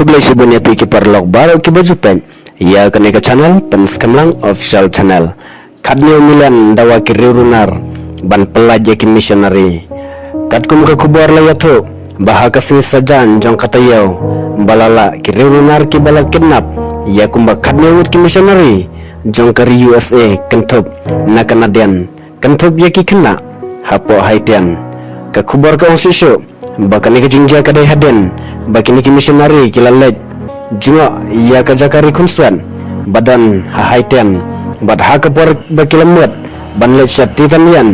Kublai sebunya piki parlok baru ki bajupen. Ya kene ke channel Penskemlang official channel. Kadnyo milan dawa ki rirunar ban pelaja ki missionary. Katkum ke kubar layatu bahaka sing sajan jong katayo balala ki rirunar ki balak kidnap. Ya kumba kadnyo wit ki missionary jong kari USA kentup na Canadian kentup ya ki kena hapo haitian ke kubar ka onsisyo bakani ke jingja kadai haden bakini ki missionary kilalet junga ya ka jakari kunsuan badan hahaiten bad ha kapor bakilamut banlet syatitan yan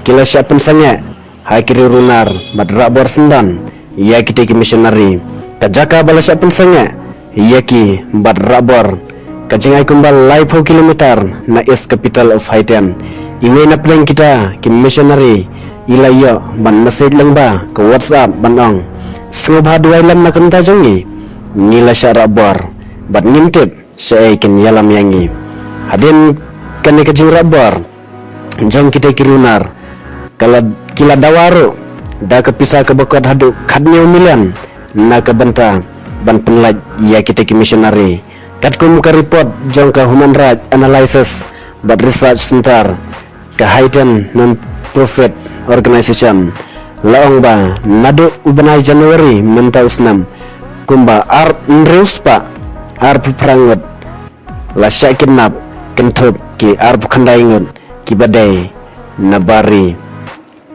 kila syapen sange ha kiri runar bad rabor sendan ya kita ki missionary ka jaka bala syapen sange ya ki bad rabor ka jingai kumbal live kilometer na is capital of Haitian ingay na plan kita ki missionary ilayo ban message lang ba ke WhatsApp banong subha duay lam na kanta jangi nila syara bor bat ngintip syai ken yalam yangi hadin kan ke jura bor jong kita kirunar kala kila dawaru da kepisah ke bakot hadu kadnya milian na ke benta ban penlaj ya kita ki missionary kat ku muka report jong ka human rights analysis bat research center ke Haitian non-profit organization laong ba nado ubanay Januari menta usnam kumba ar nreuspa ar prangot la kidnap kentup ki ar kandaingot ki badai nabari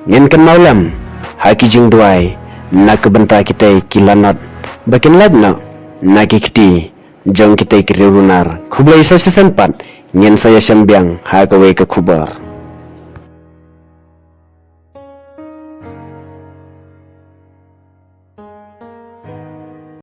ngen kan maulam haki jing duai na kebenta kita kilanat bakin ladna na kiti jong kita kirirunar kublai sa sisanpat ngen saya sembiang ha kawe ke kubar.